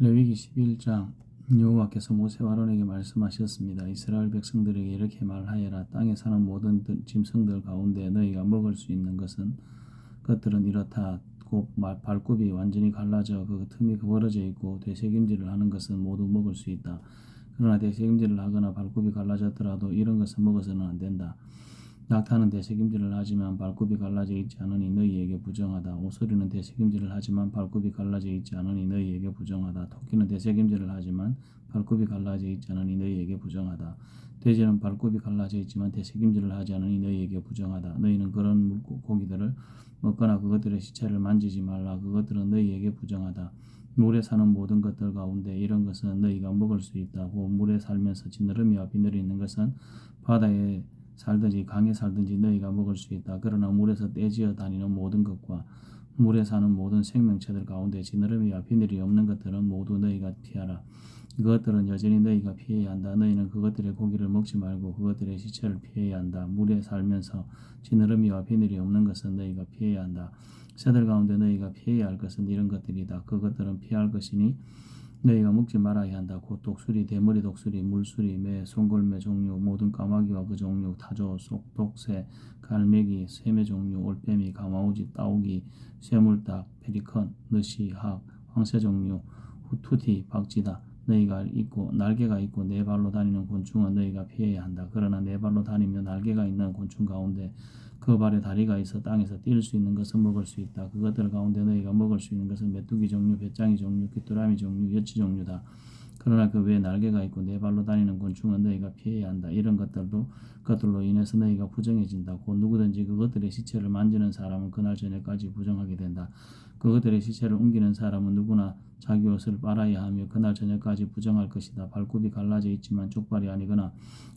레위기 11장. 여호와께서 모세와 아론에게 말씀하셨습니다. 이스라엘 백성들에게 이렇게 말하여라. 땅에 사는 모든 짐승들 가운데 너희가 먹을 수 있는 것들은 이렇다. 곧 발굽이 완전히 갈라져 그 틈이 벌어져 있고 되새김질을 하는 것은 모두 먹을 수 있다. 그러나 되새김질을 하거나 발굽이 갈라졌더라도 이런 것은 먹어서는 안 된다. 낙타는 되새김질을 하지만 발굽이 갈라져 있지 않으니 너희에게 부정하다. 오소리는 되새김질을 하지만 발굽이 갈라져 있지 않으니 너희에게 부정하다. 토끼는 되새김질을 하지만 발굽이 갈라져 있지 않으니 너희에게 부정하다. 돼지는 발굽이 갈라져 있지만 되새김질을 하지 않으니 너희에게 부정하다. 너희는 그런 고기들을 먹거나 그것들의 시체를 만지지 말라. 그것들은 너희에게 부정하다. 물에 사는 모든 것들 가운데 이런 것은 너희가 먹을 수 있다. 곧 물에 살면서 지느러미와 비늘이 있는 것은 바다에 살든지 강에 살든지 너희가 먹을 수 있다. 그러나 물에서 떼지어 다니는 모든 것과 물에 사는 모든 생명체들 가운데 지느러미와 비늘이 없는 것들은 모두 너희가 피하라. 그것들은 여전히 너희가 피해야 한다. 너희는 그것들의 고기를 먹지 말고 그것들의 시체를 피해야 한다. 물에 살면서 지느러미와 비늘이 없는 것은 너희가 피해야 한다. 새들 가운데 너희가 피해야 할 것은 이런 것들이다. 그것들은 피할 것이니 너희가 먹지 말아야 한다. 곧 독수리, 대머리 독수리, 물수리, 매, 송골매 종류, 모든 까마귀와 그 종류, 타조, 속, 독새, 갈매기, 새매 종류, 올빼미, 가마우지, 따오기, 쇠물닭, 페리컨, 느시, 학, 황새 종류, 후투티, 박쥐다. 너희가 있고 날개가 있고 네 발로 다니는 곤충은 너희가 피해야 한다. 그러나 네 발로 다니며 날개가 있는 곤충 가운데 그 발에 다리가 있어 땅에서 뛸 수 있는 것은 먹을 수 있다. 그것들 가운데 너희가 먹을 수 있는 것은 메뚜기 종류, 배짱이 종류, 귀뚜라미 종류, 여치 종류다. 그러나 그 외에 날개가 있고 네 발로 다니는 곤충은 너희가 피해야 한다. 이런 것들로 인해서 너희가 부정해진다. 곧 누구든지 그것들의 시체를 만지는 사람은 그날 저녁까지 부정하게 된다. 그것들의 시체를 옮기는 사람은 누구나 자기 옷을 빨아야 하며 그날 저녁까지 부정할 것이다. 발굽이 갈라져 있지만 족발이 아니거나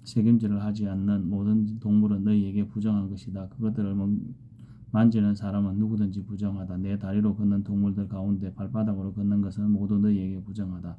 새김질을 하지 않는 모든 동물은 너희에게 부정한 것이다. 그것들을 만지는 사람은 누구든지 부정하다. 내 다리로 걷는 동물들 가운데 발바닥으로 걷는 것은 모두 너희에게 부정하다.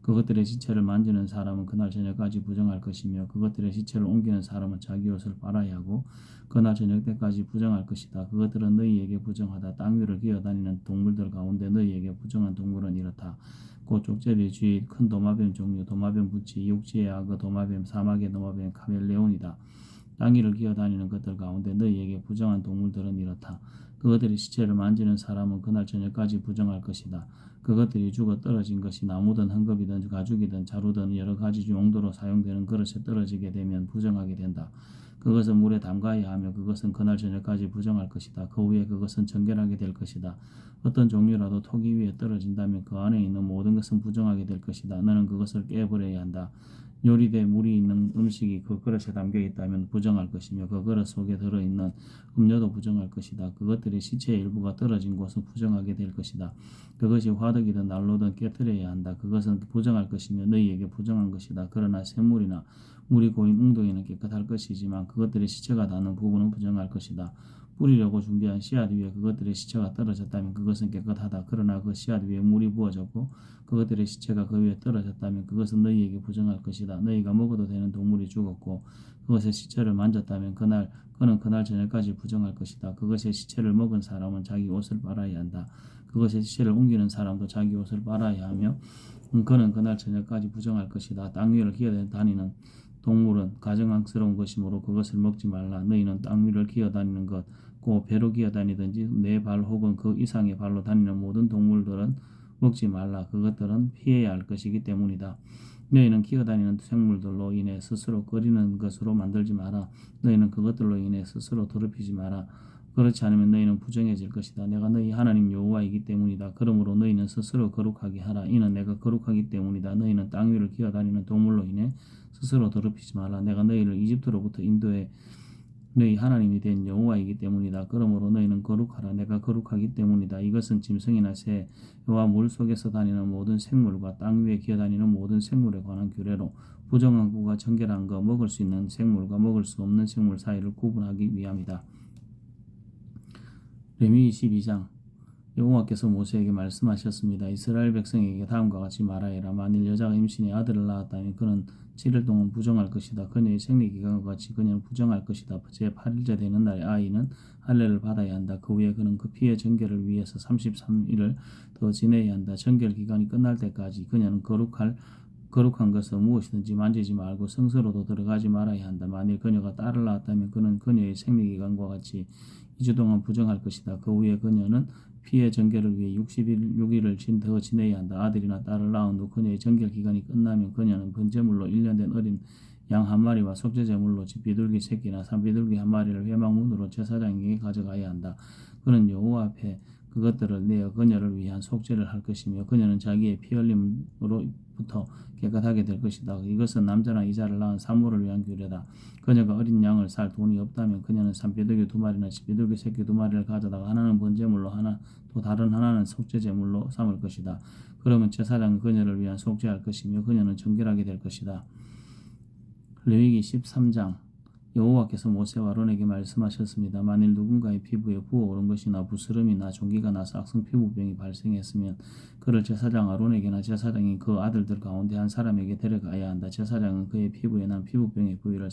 그것들의 시체를 만지는 사람은 그날 저녁까지 부정할 것이며 그것들의 시체를 옮기는 사람은 자기 옷을 빨아야 하고 그날 저녁 때까지 부정할 것이다. 그것들은 너희에게 부정하다. 땅 위를 기어다니는 동물들 가운데 너희에게 부정한 동물은 이렇다. 곧 족제비, 쥐, 큰 도마뱀 종류, 도마뱀 부치, 육지의 악어, 도마뱀, 사막의 도마뱀, 카멜레온이다. 땅 위를 기어다니는 것들 가운데 너희에게 부정한 동물들은 이렇다. 그것들의 시체를 만지는 사람은 그날 저녁까지 부정할 것이다. 그것들이 죽어 떨어진 것이 나무든 헝겊이든 가죽이든 자루든 여러 가지 용도로 사용되는 그릇에 떨어지게 되면 부정하게 된다. 그것은 물에 담가야 하며 그것은 그날 저녁까지 부정할 것이다. 그 후에 그것은 정결하게 될 것이다. 어떤 종류라도 토기 위에 떨어진다면 그 안에 있는 모든 것은 부정하게 될 것이다. 너는 그것을 깨버려야 한다. 요리돼 물이 있는 음식이 그 그릇에 담겨 있다면 부정할 것이며 그 그릇 속에 들어있는 음료도 부정할 것이다. 그것들의 시체의 일부가 떨어진 곳은 부정하게 될 것이다. 그것이 화덕이든 난로든 깨뜨려야 한다. 그것은 부정할 것이며 너희에게 부정한 것이다. 그러나 샘물이나 물이 고인 웅덩이는 깨끗할 것이지만 그것들의 시체가 닿는 부분은 부정할 것이다. 뿌리려고 준비한 씨앗 위에 그것들의 시체가 떨어졌다면 그것은 깨끗하다. 그러나 그 씨앗 위에 물이 부어졌고 그것들의 시체가 그 위에 떨어졌다면 그것은 너희에게 부정할 것이다. 너희가 먹어도 되는 동물이 죽었고 그것의 시체를 만졌다면 그는 그날 저녁까지 부정할 것이다. 그것의 시체를 먹은 사람은 자기 옷을 빨아야 한다. 그것의 시체를 옮기는 사람도 자기 옷을 빨아야 하며 그는 그날 저녁까지 부정할 것이다. 땅 위를 기어다니는 동물은 가증스러운 것이므로 그것을 먹지 말라. 너희는 땅 위를 기어다니는 것, 곧 배로 기어다니든지 네 발 혹은 그 이상의 발로 다니는 모든 동물들은 먹지 말라. 그것들은 피해야 할 것이기 때문이다. 너희는 기어다니는 생물들로 인해 스스로 꺼리는 것으로 만들지 마라. 너희는 그것들로 인해 스스로 더럽히지 마라. 그렇지 않으면 너희는 부정해질 것이다. 내가 너희 하나님 여호와이기 때문이다. 그러므로 너희는 스스로 거룩하게 하라. 이는 내가 거룩하기 때문이다. 너희는 땅 위를 기어다니는 동물로 인해 스스로 더럽히지 말라. 내가 너희를 이집트로부터 인도해 너희 하나님이 된 여호와이기 때문이다. 그러므로 너희는 거룩하라. 내가 거룩하기 때문이다. 이것은 짐승이나 새와 물 속에서 다니는 모든 생물과 땅 위에 기어다니는 모든 생물에 관한 규례로 부정한 것과 정결한 것, 먹을 수 있는 생물과 먹을 수 없는 생물 사이를 구분하기 위함이다. 레위기 12장. 여호와께서 모세에게 말씀하셨습니다. 이스라엘 백성에게 다음과 같이 말하여라. 만일 여자가 임신해 아들을 낳았다면 그는 7일 동안 부정할 것이다. 그녀의 생리기간과 같이 그녀는 부정할 것이다. 제8일째 되는 날에 아이는 할례를 받아야 한다. 그 후에 그는 그 피의 정결을 위해서 33일을 더 지내야 한다. 정결 기간이 끝날 때까지 그녀는 거룩한 것은 무엇이든지 만지지 말고 성소로도 들어가지 말아야 한다. 만일 그녀가 딸을 낳았다면 그는 그녀의 생리기간과 같이 2주 동안 부정할 것이다. 그 후에 그녀는 피의 정결을 위해 6일을 더 지내야 한다. 아들이나 딸을 낳은 후 그녀의 정결 기간이 끝나면 그녀는 번제물로 1년 된 어린 양 한 마리와 속죄제물로 비둘기 새끼나 산비둘기 한 마리를 회막문으로 제사장에게 가져가야 한다. 그는 여호와 앞에 그것들을 내어 그녀를 위한 속죄를 할 것이며 그녀는 자기의 피 흘림으로부터 깨끗하게 될 것이다. 이것은 남자나 이자를 낳은 산모를 위한 규례다. 그녀가 어린 양을 살 돈이 없다면 그녀는 산비둘기 2마리나 비둘기 새끼 2마리를 가져다가 하나는 번제물로 또 다른 하나는 속죄제물로 삼을 것이다. 그러면 제사장은 그녀를 위한 속죄할 것이며 그녀는 정결하게 될 것이다. 레위기 13장. 여호와께서 모세와 아론에게 말씀하셨습니다. 만일 누군가의 피부에 부어오른 것이나 부스름이나 종기가 나서 악성 피부병이 발생했으면 그를 제사장 아론에게나 제사장이 그 아들들 가운데 한 사람에게 데려가야 한다. 제사장은 그의 피부에 난 피부병의 부위를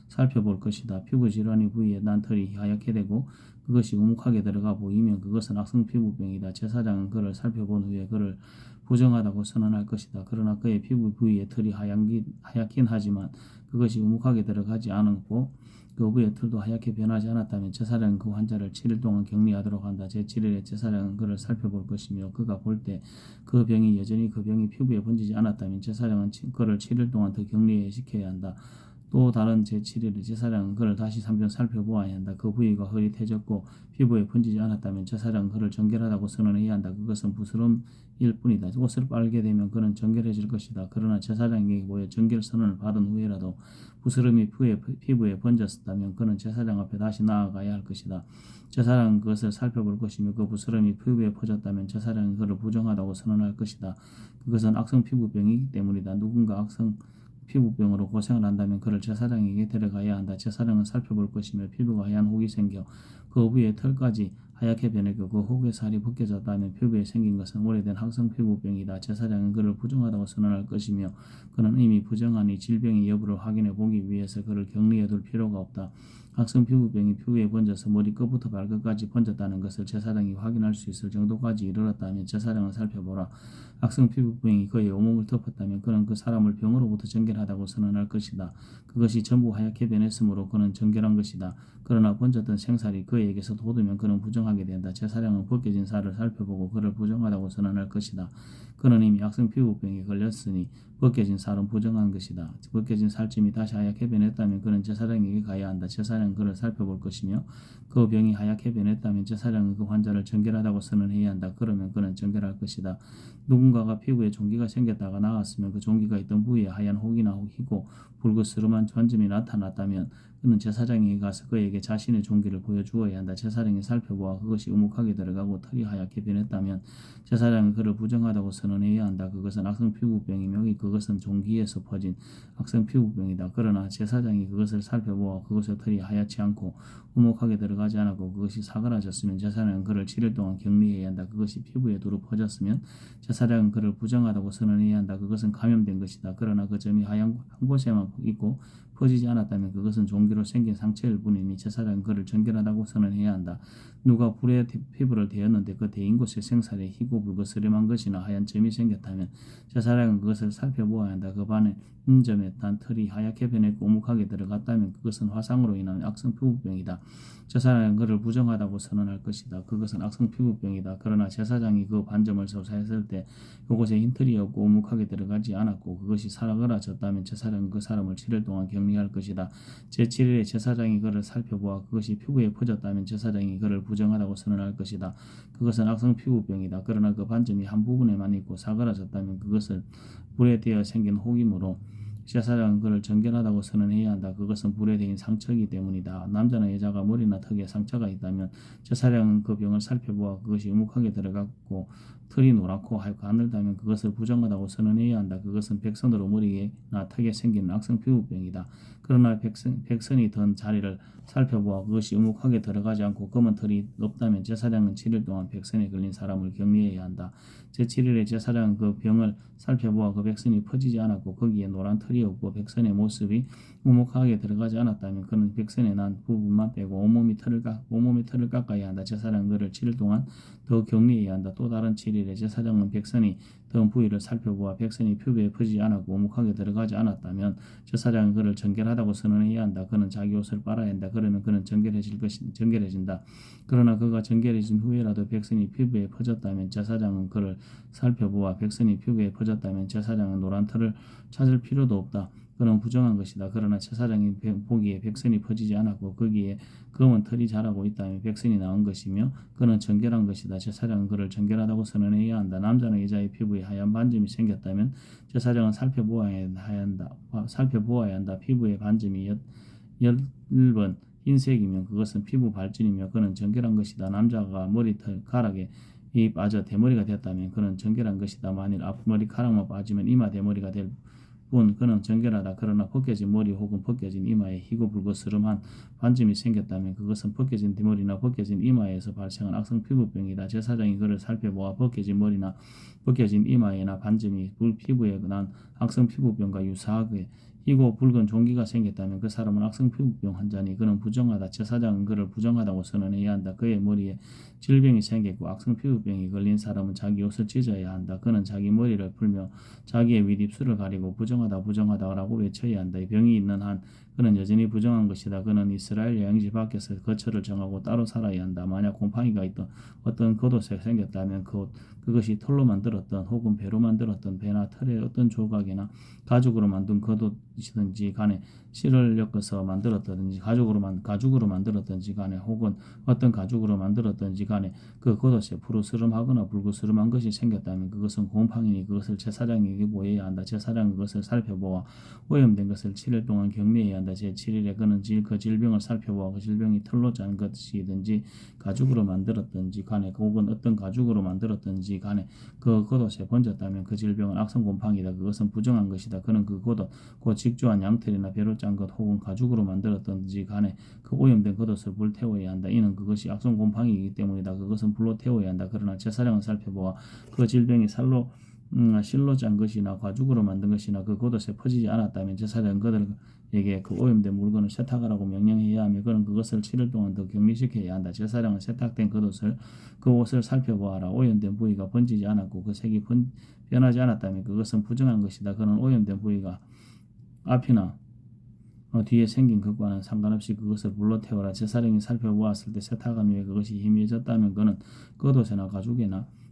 살펴볼 것이다. 피부 질환의 부위에 난 털이 하얗게 되고 그것이 우묵하게 들어가 보이면 그것은 악성 피부병이다. 제사장은 그를 살펴본 후에 그를 부정하다고 선언할 것이다. 그러나 그의 피부 부위에 털이 하얗긴 하지만 그것이 우묵하게 들어가지 않고 그 부위의 털도 하얗게 변하지 않았다면 제사장은 그 환자를 7일 동안 격리하도록 한다. 제7일에 제사장은 그를 살펴볼 것이며 그가 볼 때 그 병이 여전히 그 병이 피부에 번지지 않았다면 제사장은 그를 7일 동안 더 격리시켜야 한다. 또 다른 제7일에 제사장은 그를 다시 3번 살펴보아야 한다. 그 부위가 흐릿해졌고 피부에 번지지 않았다면 제사장은 그를 정결하다고 선언해야 한다. 그것은 부스럼일 뿐이다. 옷을 빨게 되면 그는 정결해질 것이다. 그러나 제사장에게 보여 정결 선언을 받은 후에라도 부스럼이 피부에 번졌다면 그는 제사장 앞에 다시 나아가야 할 것이다. 제사장은 그것을 살펴볼 것이며 그 부스럼이 피부에 퍼졌다면 제사장은 그를 부정하다고 선언할 것이다. 그것은 악성 피부병이기 때문이다. 누군가 악성 피부병으로 고생을 한다면 그를 제사장에게 데려가야 한다. 제사장은 살펴볼 것이며 피부가 하얀 혹이 생겨 그 부위의 털까지 하얗게 변했고 그 혹의 살이 벗겨졌다면 피부에 생긴 것은 오래된 악성 피부병이다. 제사장은 그를 부정하다고 선언할 것이며 그는 이미 부정한 이 질병의 여부를 확인해 보기 위해서 그를 격리해 둘 필요가 없다. 악성 피부병이 피부에 번져서 머리끝부터 발끝까지 번졌다는 것을 제사장이 확인할 수 있을 정도까지 이르렀다면 제사장을 살펴보라. 악성 피부병이 그의 온몸을 덮었다면 그는 그 사람을 병으로부터 정결하다고 선언할 것이다. 그것이 전부 하얗게 변했으므로 그는 정결한 것이다. 그러나 번졌던 생살이 그에게서 돋으면 그는 부정하게 된다. 제사장은 벗겨진 살을 살펴보고 그를 부정하다고 선언할 것이다. 그는 이미 악성 피부병에 걸렸으니 벗겨진 살은 부정한 것이다. 벗겨진 살찜이 다시 하얗게 변했다면 그는 제사장에게 가야 한다. 제사장은 그를 살펴볼 것이며 그 병이 하얗게 변했다면 제사장은 그 환자를 정결하다고 선언해야 한다. 그러면 그는 정결할 것이다. 누군가가 피부에 종기가 생겼다가 나았으면 그 종기가 있던 부위에 하얀 혹이나 희고 붉으스름한 전점이 나타났다면 그는 제사장에게 가서 그에게 자신의 종기를 보여주어야 한다. 제사장이 살펴보아 그것이 우묵하게 들어가고 털이 하얗게 변했다면 제사장은 그를 부정하다고 선언해야 한다. 그것은 악성 피부병이며 그것은 종기에서 퍼진 악성 피부병이다. 그러나 제사장이 그것을 살펴보아 그것의 털이 하얗지 않고 우묵하게 들어가지 않았고 그것이 사그라졌으면 제사장은 그를 7일 동안 격리해야 한다. 그것이 피부에 두루 퍼졌으면 제사장은 그를 부정하다고 선언해야 한다. 그것은 감염된 것이다. 그러나 그 점이 한 곳에만 있고 퍼지지 않았다면 그것은 종기로 생긴 상처일 뿐이니 제사장은 그를 정결하다고 선언해야 한다. 누가 불에 피부를 대었는데 그 대인 곳에 생살에 희고 붉으스름한 것이나 하얀 점이 생겼다면 제사장은 그것을 살펴보아야 한다. 그 반에 점에 단 털이 하얗게 변했고 오묵하게 들어갔다면 그것은 화상으로 인한 악성 피부병이다. 제사장은 그를 부정하다고 선언할 것이다. 그것은 악성 피부병이다. 그러나 제사장이 그 반점을 조사했을 때 그곳에 흰 털이 없고 오묵하게 들어가지 않았고 그것이 사그라졌다면 제사장은 그 사람을 7일 동안 격리할 것이다. 제7일에 제사장이 그를 살펴보아 그것이 피부에 퍼졌다면 제사장이 그를 부정하다고 선언할 것이다. 그것은 악성 피부병이다. 그러나 그 반점이 한 부분에만 있고 사그라졌다면 그것은 불에 대어 생긴 혹이므로 제사장은 그를 정결하다고 선언해야 한다. 그것은 불에 대인 상처이기 때문이다. 남자나 여자가 머리나 턱에 상처가 있다면 제사장은 그 병을 살펴보아 그것이 우묵하게 들어갔고 털이 노랗고 하얗고 가늘다면 그것을 부정하다고 선언해야 한다. 그것은 백선으로 머리나 턱에 생기는 악성 피부병이다. 그러나 백선이 든 자리를 살펴보아 그것이 우묵하게 들어가지 않고 검은 털이 없다면 제사장은 7일 동안 백선에 걸린 사람을 격리해야 한다. 제7일에 제사장은 그 병을 살펴보아 그 백선이 퍼지지 않았고 거기에 노란 털이 없고 백선의 모습이 우묵하게 들어가지 않았다면 그는 백선에 난 부분만 빼고 온몸의 털을 깎아야 한다. 제사장은 그를 7일 동안 더 격리해야 한다. 또 다른 7일에 제사장은 백선이 든 부위를 살펴보아 백선이 피부에 퍼지지 않았고 오목하게 들어가지 않았다면 제사장은 그를 정결하다고 선언해야 한다. 그는 자기 옷을 빨아야 한다. 그러면 그는 정결해진다. 그러나 그가 정결해진 후에라도 백선이 피부에 퍼졌다면 제사장은 그를 살펴보아 백선이 피부에 퍼졌다면 제사장은 노란 털을 찾을 필요도 없다. 그는 부정한 것이다. 그러나 제사장이 보기에 백선이 퍼지지 않았고 거기에 검은 털이 자라고 있다면 백선이 나온 것이며 그는 정결한 것이다. 제사장은 그를 정결하다고 선언해야 한다. 남자나 여자의 피부에 하얀 반점이 생겼다면 제사장은 살펴보아야 한다. 피부에 반점이 10번 흰색이면 그것은 피부 발진이며 그는 정결한 것이다. 남자가 머리카락에 이 빠져 대머리가 됐다면 그는 정결한 것이다. 만일 앞머리카락만 빠지면 이마 대머리가 될 그는 정결하다. 그러나 벗겨진 머리 혹은 벗겨진 이마에 희고 붉어스름한 반점이 생겼다면 그것은 벗겨진 대머리나 벗겨진 이마에서 발생한 악성 피부병이다. 제사장이 그를 살펴보아 벗겨진 머리나 벗겨진 이마에나 반점이 피부에 난 악성 피부병과 유사하게 희고 붉은 종기가 생겼다면 그 사람은 악성 피부병 환자니 그는 부정하다. 제사장은 그를 부정하다고 선언해야 한다. 그의 머리에 질병이 생겼고 악성 피부병이 걸린 사람은 자기 옷을 찢어야 한다. 그는 자기 머리를 풀며 자기의 윗입술을 가리고 부정하다라고 외쳐야 한다. 이 병이 있는 한 그는 여전히 부정한 것이다. 그는 이스라엘 여행지 밖에서 거처를 정하고 따로 살아야 한다. 만약 곰팡이가 있던 어떤 겉옷에 생겼다면 그것이 털로 만들었던 혹은 배로 만들었던 배나 털의 어떤 조각이나 가죽으로 만든 겉옷이든지 간에 실을 엮어서 만들었든지 가죽으로 만들었든지 간에 혹은 어떤 가죽으로 만들었든지 간에 그 겉옷에 푸르스름하거나 붉으스름한 것이 생겼다면 그것은 곰팡이니 그것을 제사장에게 보여야 한다. 제사장은 그것을 살펴보아 오염된 것을 7일 동안 격리해야 한다. 제7일에 그는 그 질병을 살펴보아 그 질병이 털로 짠 것이든지 가죽으로 만들었든지 간에 혹은 어떤 가죽으로 만들었든지 간에 그 겉옷에 번졌다면 그 질병은 악성 곰팡이다. 그것은 부정한 것이다. 그는 그 겉옷 곧 직조한 양털이나 배로 짠 것 혹은 가죽으로 만들었든지 간에 그 오염된 겉옷을 불태워야 한다. 이는 그것이 악성 곰팡이이기 때문이다. 그것은 불로 태워야 한다. 그러나 제사장은 살펴보아 그 질병이 실로 짠 것이나 가죽으로 만든 것이나 그 겉옷에 퍼지지 않았다면 제사장은 그들에게 그 오염된 물건을 세탁하라고 명령해야 하며 그는 그것을 7일 동안 더 격리시켜야 한다. 제사장은 세탁된 그 옷을 살펴보아라. 오염된 부위가 번지지 않았고 그 색이 변하지 않았다면 그것은 부정한 것이다. 그는 오염된 부위가 앞이나 뒤에 생긴 것과는 상관없이 그것을 불로 태워라. 제사장이 살펴보았을 때 세탁한 후에 그것이 희미해졌다면 그는 겉옷이나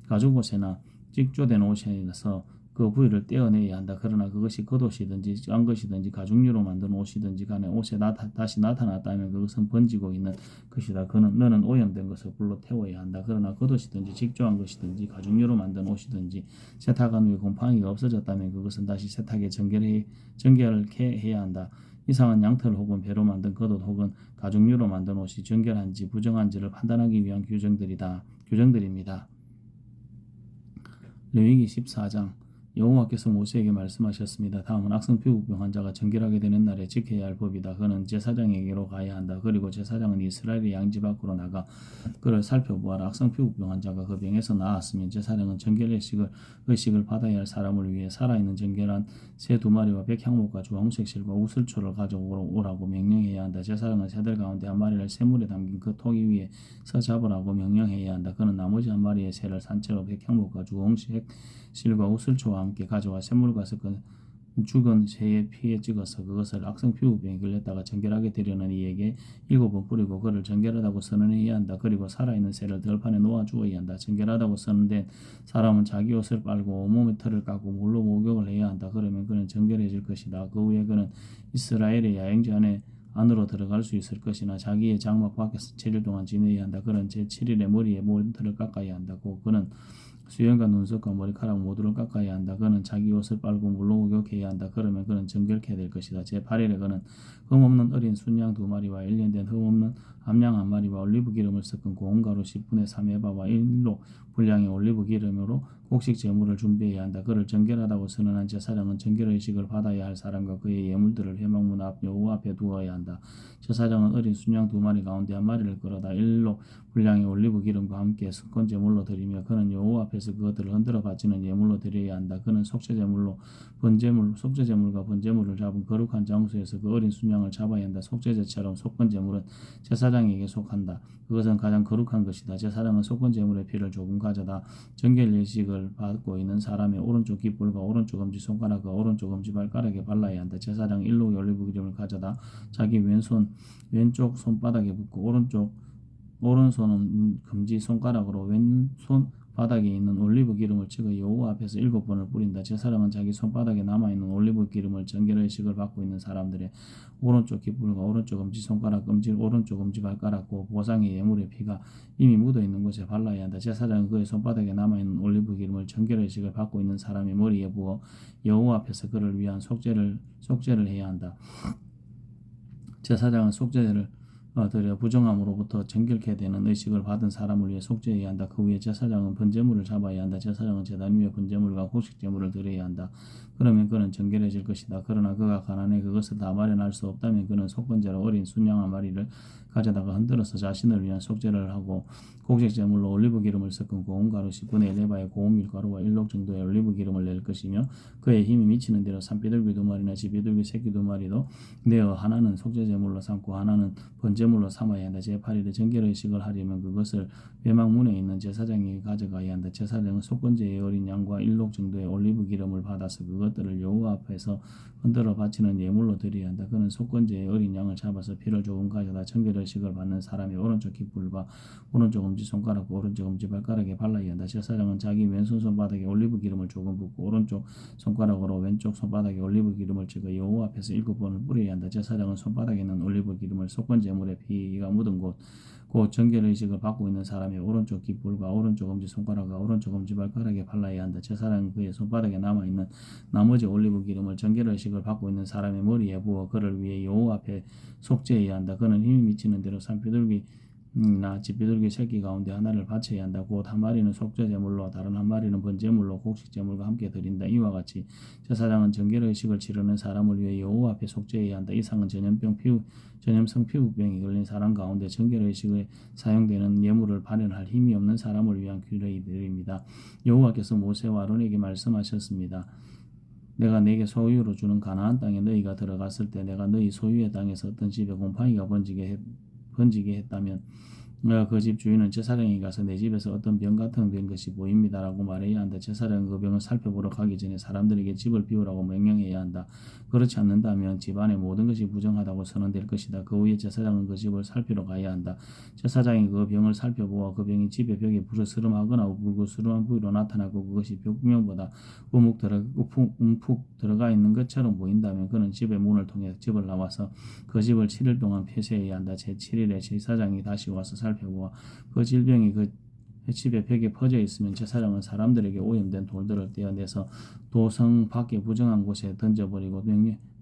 가죽옷이나 직조된 옷에서 그 부위를 떼어내야 한다. 그러나 그것이 겉옷이든지 짠 것이든지 가죽류로 만든 옷이든지 간에 옷에 다시 나타났다면 그것은 번지고 있는 것이다. 너는 오염된 것을 불로 태워야 한다. 그러나 겉옷이든지 직조한 것이든지 가죽류로 만든 옷이든지 세탁한 후에 곰팡이가 없어졌다면 그것은 다시 세탁에 정결케 해야 한다. 이상한 양털 혹은 배로 만든 겉옷 혹은 가죽류로 만든 옷이 정결한지 부정한지를 판단하기 위한 규정들입니다. 레위기 14장 여호와께서 모세에게 말씀하셨습니다. 다음은 악성 피부병 환자가 정결하게 되는 날에 지켜야 할 법이다. 그는 제사장에게로 가야 한다. 그리고 제사장은 이스라엘의 양지 밖으로 나가 그를 살펴보아라. 악성 피부병 환자가 그 병에서 나았으면 제사장은 정결의 의식을 받아야 할 사람을 위해 살아있는 정결한 새 2마리와 백향목과 주황색 실과 우슬초를 가져오라고 명령해야 한다. 제사장은 새들 가운데 한 마리를 샘물에 담긴 그 토기 위에서 잡으라고 명령해야 한다. 그는 나머지 한 마리의 새를 산채로 백향목과 주황색 실과 우슬초와 함께 가져와 샘물과 섞은 죽은 새의 피에 찍어서 그것을 악성 피부병에 걸렸다가 정결하게 되려는 이에게 7번 뿌리고 그를 정결하다고 선언해야 한다. 그리고 살아있는 새를 들판에 놓아 주어야 한다. 정결하다고 선언된 사람은 자기 옷을 빨고 온몸의 털을 깎고 물로 목욕을 해야 한다. 그러면 그는 정결해질 것이다. 그 후에 그는 이스라엘의 야영지 안으로 들어갈 수 있을 것이나 자기의 장막 밖에서 7일 동안 지내야 한다. 그는 제7일에 머리에 모든 털을 깎아야 한다고. 그는 수염과 눈썹과 머리카락 모두를 깎아야 한다. 그는 자기 옷을 빨고 물로 목욕해야 한다. 그러면 그는 정결케 될 것이다. 제8일에 그는 흠없는 어린 순양 2마리와 1년 된 흠없는 암양 1마리와 올리브 기름을 섞은 고운 가루 10분의 3 에바와 1로 분량의 올리브 기름으로 곡식 제물을 준비해야 한다. 그를 정결하다고 선언한 제사장은 정결의식을 받아야 할 사람과 그의 예물들을 회막문 앞 여호와 앞에 두어야 한다. 제사장은 어린 순양 2마리 가운데 1마리를 끌어다 일로 분량의 올리브 기름과 함께 습건 제물로 드리며 그는 여호와 앞에서 그것들을 흔들어 바치는 예물로 드려야 한다. 그는 속죄 제물로 속죄 제물과 번제물을 잡은 거룩한 장소에서 그 어린 순양을 잡아야 한다. 속죄제처럼 속건 제물은 제사장에게 속한다. 그것은 가장 거룩한 것이다. 제사장은 속건 제물의 피를 조금 가져다 정결 예식을 받고 있는 사람의 오른쪽 깃불과 오른쪽 엄지손가락과 오른쪽 엄지발가락에 발라야 한다. 제사장은 일로 올리브 기름을 가져다 자기 왼쪽 손바닥에 붓고 오른손은 금지 손가락으로 왼손 바닥에 있는 올리브 기름을 찍어 여호와 앞에서 7번을 뿌린다. 제사장은 자기 손바닥에 남아있는 올리브 기름을 정결의식을 받고 있는 사람들의 오른쪽 깃불과 오른쪽 엄지손가락, 오른쪽 엄지발가락과 보상의 예물의 피가 이미 묻어있는 곳에 발라야 한다. 제사장은 그의 손바닥에 남아있는 올리브 기름을 정결의식을 받고 있는 사람의 머리에 부어 여호와 앞에서 그를 위한 속죄를 해야 한다. 제사장은 속죄를 드려 부정함으로부터 정결케 되는 의식을 받은 사람을 위해 속죄해야 한다. 그 후에 제사장은 번제물을 잡아야 한다. 제사장은 제단 위에 번제물과 곡식 제물을 드려야 한다. 그러면 그는 정결해질 것이다. 그러나 그가 가난해 그것을 다 마련할 수 없다면 그는 속건제로 어린 순양 1마리를 가져다가 흔들어서 자신을 위한 속죄를 하고 곡식 제물로 올리브 기름을 섞은 고운 가루 10분의 1에바의 고운 밀가루와 1록 정도의 올리브 기름을 낼 것이며 그의 힘이 미치는 대로 산비둘기 2마리나 지비둘기 새끼 2마리도 내어 하나는 속죄 제물로 삼고 하나는 번제물로 삼아야 한다. 제8일에 정결의식을 하려면 그것을 회막문에 있는 제사장에게 가져가야 한다. 제사장은 속건제의 어린 양과 1록 정도의 올리브 기름을 받아서 그것들을 여호와 앞에서 흔들어 바치는 예물로 드려야 한다. 그는 속건제의 어린 양을 잡아서 피를 조금 가져다 정결의식을 받는 사람의 오른쪽 깃불과 오른쪽 엄지손가락과 오른쪽 엄지발가락에 발라야 한다. 제사장은 자기 왼손 손바닥에 올리브 기름을 조금 붓고 오른쪽 손가락으로 왼쪽 손바닥에 올리브 기름을 찍어 여호와 앞에서 7번을 뿌려야 한다. 제사장은 손바닥에 있는 올리브 기름을 속건 제물의 피가 묻은 곧 정결의식을 받고 있는 사람의 오른쪽 깃불과 오른쪽 엄지손가락과 오른쪽 엄지발가락에 발라야 한다. 제사장은 그의 손바닥에 남아있는 나머지 올리브 기름을 정결의식을 받고 있는 사람의 머리에 부어 그를 위해 여호와 앞에 속죄해야 한다. 그는 힘이 미치는 대로 산비둘기 나 집비둘기 새끼 가운데 하나를 바쳐야 한다. 곧 1마리는 속죄 제물로 다른 1마리는 번제물로 곡식 제물과 함께 드린다. 이와 같이 제사장은 정결의식을 치르는 사람을 위해 여호와 앞에 속죄해야 한다. 이상은 전염성 피부병이 걸린 사람 가운데 정결의식에 사용되는 예물을 발현할 힘이 없는 사람을 위한 규례들입니다. 여호와께서 모세와 아론에게 말씀하셨습니다. 내가 내게 소유로 주는 가나안 땅에 너희가 들어갔을 때 내가 너희 소유의 땅에서 어떤 집에 곰팡이가 번지게 했다면 그 집 주인은 제사장이 가서 내 집에서 어떤 병 같은 된 것이 보입니다라고 말해야 한다. 제사장은 그 병을 살펴보러 가기 전에 사람들에게 집을 비우라고 명령해야 한다. 그렇지 않는다면 집안의 모든 것이 부정하다고 선언될 것이다. 그 후에 제사장은 그 집을 살피러 가야 한다. 제사장이 그 병을 살펴보아 그 병이 집의 벽에 부스스름하거나 불구스름한 부위로 나타나고 그것이 벽면보다 움푹 들어가 있는 것처럼 보인다면 그는 집의 문을 통해 집을 나와서 그 집을 7일 동안 폐쇄해야 한다. 제7일에 제사장이 다시 와서 살펴보아 그 질병이 그 집의 벽에 퍼져 있으면 제사장은 사람들에게 오염된 돌들을 떼어내서 도성 밖에 부정한 곳에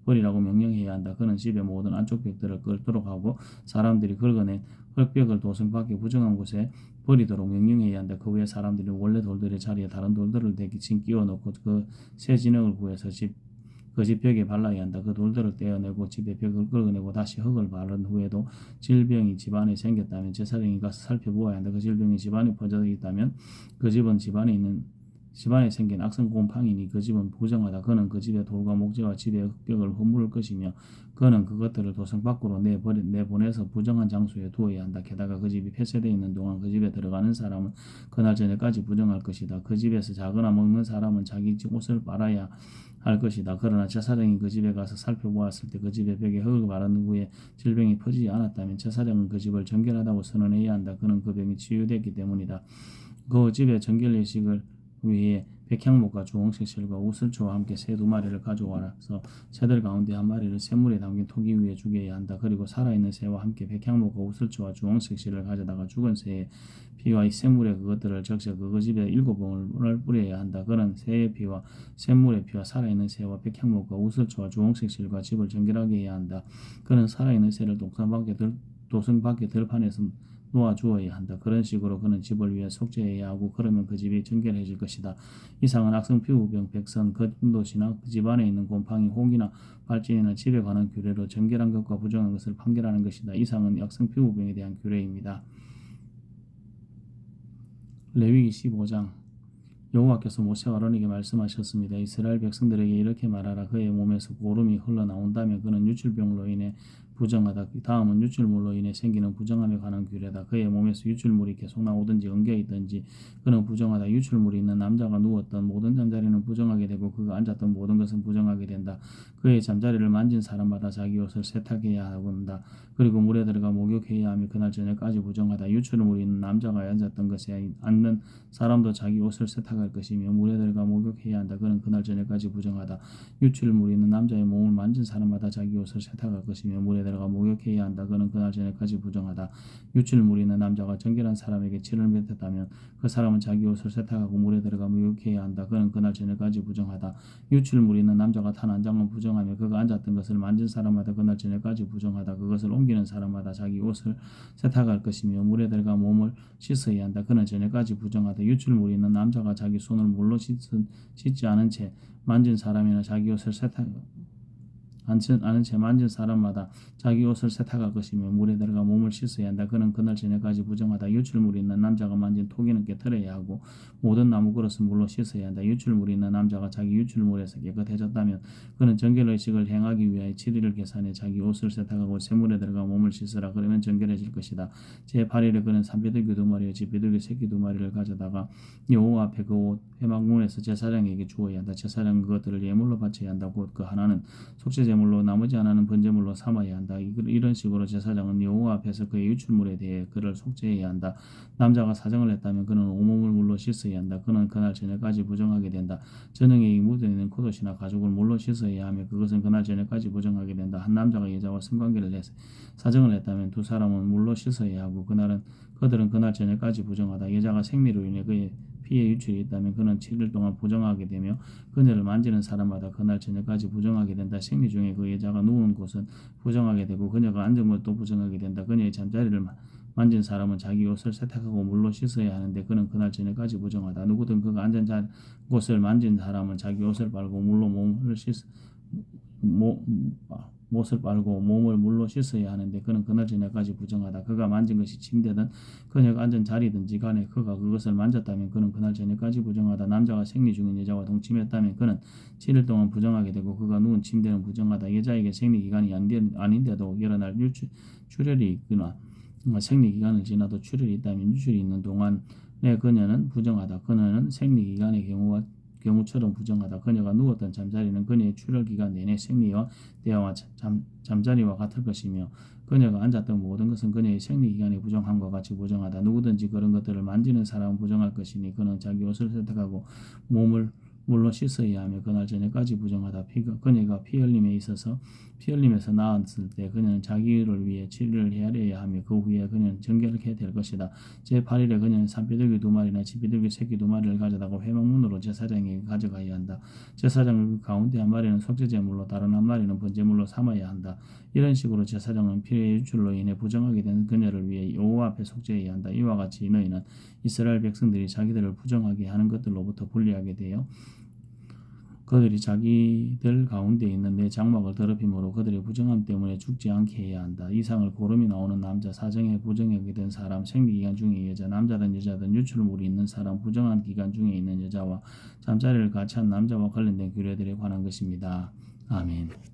버리라고 명령해야 한다. 그는 집의 모든 안쪽 벽들을 긁도록 하고 사람들이 긁어낸 흙벽을 도성 밖에 부정한 곳에 버리도록 명령해야 한다. 그 후에 사람들이 원래 돌들의 자리에 다른 돌들을 대기친 끼워놓고 그 새 진흙을 구해서 그 집 벽에 발라야 한다. 그 돌들을 떼어내고 집의 벽을 긁어내고 다시 흙을 바른 후에도 질병이 집안에 생겼다면 제사장이 가서 살펴보아야 한다. 그 질병이 집안에 퍼져 있다면 그 집은 집안에 생긴 악성 곰팡이니 그 집은 부정하다. 그는 그 집의 돌과 목재와 집의 흙벽을 허물을 것이며 그는 그것들을 도성 밖으로 내보내서 부정한 장소에 두어야 한다. 게다가 그 집이 폐쇄되어 있는 동안 그 집에 들어가는 사람은 그날 저녁까지 부정할 것이다. 그 집에서 자거나 먹는 사람은 자기 옷을 빨아야 할 것이다. 그러나 제사장이 그 집에 가서 살펴보았을 때 그 집의 벽에 흙을 바른 후에 질병이 퍼지지 않았다면 제사장은 그 집을 정결하다고 선언해야 한다. 그는 그 병이 치유됐기 때문이다. 그 집의 정결 예식을 위에 백향목과 주홍색 실과 우슬초와 함께 새 2마리를 가져와서 새들 가운데 1마리를 샘물에 담긴 토기 위에 죽여야 한다. 그리고 살아있는 새와 함께 백향목과 우슬초와 주홍색 실을 가져다가 죽은 새의 피와 이 샘물에 그것들을 적셔 그 집에 7번을 뿌려야 한다. 그는 새의 피와 샘물의 피와 살아있는 새와 백향목과 우슬초와 주홍색 실과 집을 정결하게 해야 한다. 그는 살아있는 새를 도성 밖에 들판에서 놓아주어야 한다. 그런 식으로 그는 집을 위해 속죄해야 하고 그러면 그 집이 정결해질 것이다. 이상은 악성 피부병, 백선, 겉도시나 그 집 안에 있는 곰팡이, 혹이나 발진이나 집에 관한 규례로 정결한 것과 부정한 것을 판결하는 것이다. 이상은 악성 피부병에 대한 규례입니다. 레위기 15장 여호와께서 모세와 아론에게 말씀하셨습니다. 이스라엘 백성들에게 이렇게 말하라. 그의 몸에서 고름이 흘러나온다면 그는 유출병으로 인해 부정하다. 다음은 유출물로 인해 생기는 부정함에 관한 규례다. 그의 몸에서 유출물이 계속 나오든지 엉겨 있든지 그는 부정하다. 유출물이 있는 남자가 누웠던 모든 잠자리는 부정하게 되고 그가 앉았던 모든 것은 부정하게 된다. 그의 잠자리를 만진 사람마다 자기 옷을 세탁해야 한다. 그리고 물에 들어가 목욕해야 하며 그날 저녁까지 부정하다. 유출물이 있는 남자가 앉았던 것에 앉는 사람도 자기 옷을 세탁할 것이며 물에 들어가 목욕해야 한다. 그는 그날 저녁까지 부정하다. 유출물이 있는 남자의 몸을 만진 사람마다 자기 옷을 세탁할 것이며 물에 들어가 목욕해야 한다. 그는 그날 저녁까지 부정하다. 유출물이 있는 남자가 정결한 사람에게 치를 뱉었다면 그 사람은 자기 옷을 세탁하고 물에 들어가 목욕해야 한다. 그는 그날 저녁까지 부정하다. 유출물이 있는 남자가 탄 한 장을 부정하며 그가 앉았던 것을 만진 사람마다 그날 저녁까지 부정하다. 그것을 옮기는 사람마다 자기 옷을 세탁할 것이며 물에 들어가 몸을 씻어야 한다. 그는 저녁까지 부정하다. 유출물이 있는 남자가 자기 손을 물로 씻지 않은 채 만진 사람이나 자기 옷을 않은 채 만진 사람마다 자기 옷을 세탁할 것이며 물에 들어가 몸을 씻어야 한다. 그는 그날 저녁까지 부정하다. 유출물이 있는 남자가 만진 토기는 깨뜨려야 하고 모든 나무 그릇은 물로 씻어야 한다. 유출물이 있는 남자가 자기 유출물에서 깨끗해졌다면 그는 정결의식을 행하기 위하여 7일을 계산해 자기 옷을 세탁하고 샘물에 들어가 몸을 씻으라. 그러면 정결해질 것이다. 제8일에 그는 산비둘기 2마리와 집비둘기 새끼 2마리를 가져다가 여호와 앞에 그 옷 회막문에서 제사장에게 주어야 한다. 제사장은 그것들을 예물로 바쳐야 한다. 곧 그 하나는 속죄제물로 나머지 하나는 번제물로 삼아야 한다. 이런 식으로 제사장은 여호와 앞에서 그의 유출물에 대해 그를 속죄해야 한다. 남자가 사정을 했다면 그는 온몸을 물로 씻어야 한다. 그는 그날 저녁까지 부정하게 된다. 전형에 묻어있는 콧옷이나 가죽을 물로 씻어야 하며 그것은 그날 저녁까지 부정하게 된다. 한 남자가 여자와 성관계를 해서 사정을 했다면 두 사람은 물로 씻어야 하고 그들은 그날 저녁까지 부정하다. 여자가 생리로 인해 그의 피해 유출이 있다면 그는 7일 동안 부정하게 되며 그녀를 만지는 사람마다 그날 저녁까지 부정하게 된다. 생리 중에 그 여자가 누운 곳은 부정하게 되고 그녀가 앉은 곳도 부정하게 된다. 그녀의 잠자리를 만진 사람은 자기 옷을 세탁하고 물로 씻어야 하는데 그는 그날 저녁까지 부정하다. 누구든 그가 앉은 곳을 만진 사람은 자기 옷을 빨고 못을 빨고 몸을 물로 씻어야 하는데 그는 그날 저녁까지 부정하다. 그가 만진 것이 침대든 그녀가 앉은 자리든지 간에 그가 그것을 만졌다면 그는 그날 저녁까지 부정하다. 남자가 생리 중인 여자와 동침했다면 그는 7일 동안 부정하게 되고 그가 누운 침대는 부정하다. 여자에게 생리 기간이 아닌데도 여러 날 출혈이 있거나 생리 기간을 지나도 출혈이 있다면 유출이 있는 동안에 그녀는 부정하다. 그녀는 생리 기간의 경우처럼 부정하다. 그녀가 누웠던 잠자리는 그녀의 출혈 기간 내내 생리와 대화와 잠자리와 같을 것이며 그녀가 앉았던 모든 것은 그녀의 생리 기간에 부정함과 같이 부정하다. 누구든지 그런 것들을 만지는 사람은 부정할 것이니 그는 자기 옷을 세탁하고 몸을 물로 씻어야 하며 그날 저녁까지 부정하다. 그녀가 피 흘림에서 나았을 때 그녀는 자기를 위해 치료를 헤아려야 하며 그 후에 그녀는 정결하게 될 것이다. 제8일에 그녀는 산비둘기 2마리나 집비둘기 새끼 2마리를 가져다가 회막문으로 제사장에게 가져가야 한다. 제사장은 그 가운데 한 마리는 속죄제물로 다른 한 마리는 번제물로 삼아야 한다. 이런 식으로 제사장은 피의 유출로 인해 부정하게 된 그녀를 위해 여호와 앞에 속죄해야 한다. 이와 같이 너희는 이스라엘 백성들이 자기들을 부정하게 하는 것들로부터 분리하게 되어 그들이 자기들 가운데 있는 내 장막을 더럽힘으로 그들의 부정함 때문에 죽지 않게 해야 한다. 이상을 고름이 나오는 남자, 사정에 부정하게 된 사람, 생리기간 중에 여자, 남자든 여자든 유출물이 있는 사람, 부정한 기간 중에 있는 여자와 잠자리를 같이 한 남자와 관련된 규례들에 관한 것입니다. 아멘.